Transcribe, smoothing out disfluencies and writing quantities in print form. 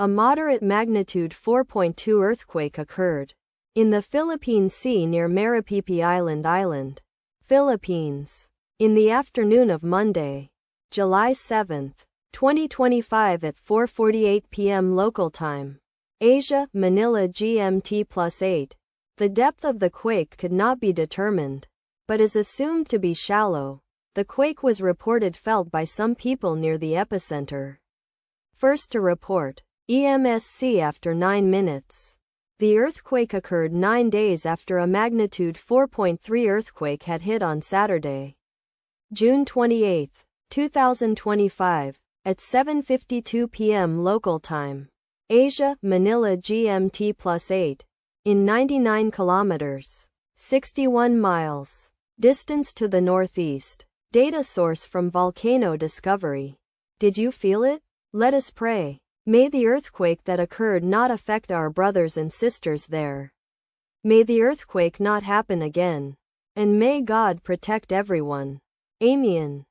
A moderate magnitude 4.2 earthquake occurred in the Philippine Sea near Maripipi Island, Philippines, in the afternoon of Monday, July 7, 2025 at 4:48 p.m. local time. Asia, Manila GMT+8. The depth of the quake could not be determined, but is assumed to be shallow. The quake was reported felt by some people near the epicenter. First to report. EMSC after 9 minutes. The earthquake occurred 9 days after a magnitude 4.3 earthquake had hit on Saturday, June 28, 2025, at 7:52 p.m. local time. Asia, Manila GMT+8. In 99 kilometers, 61 miles, distance to the northeast. Data source from Volcano Discovery. Did you feel it? Let us pray. May the earthquake that occurred not affect our brothers and sisters there. May the earthquake not happen again. And may God protect everyone. Amen.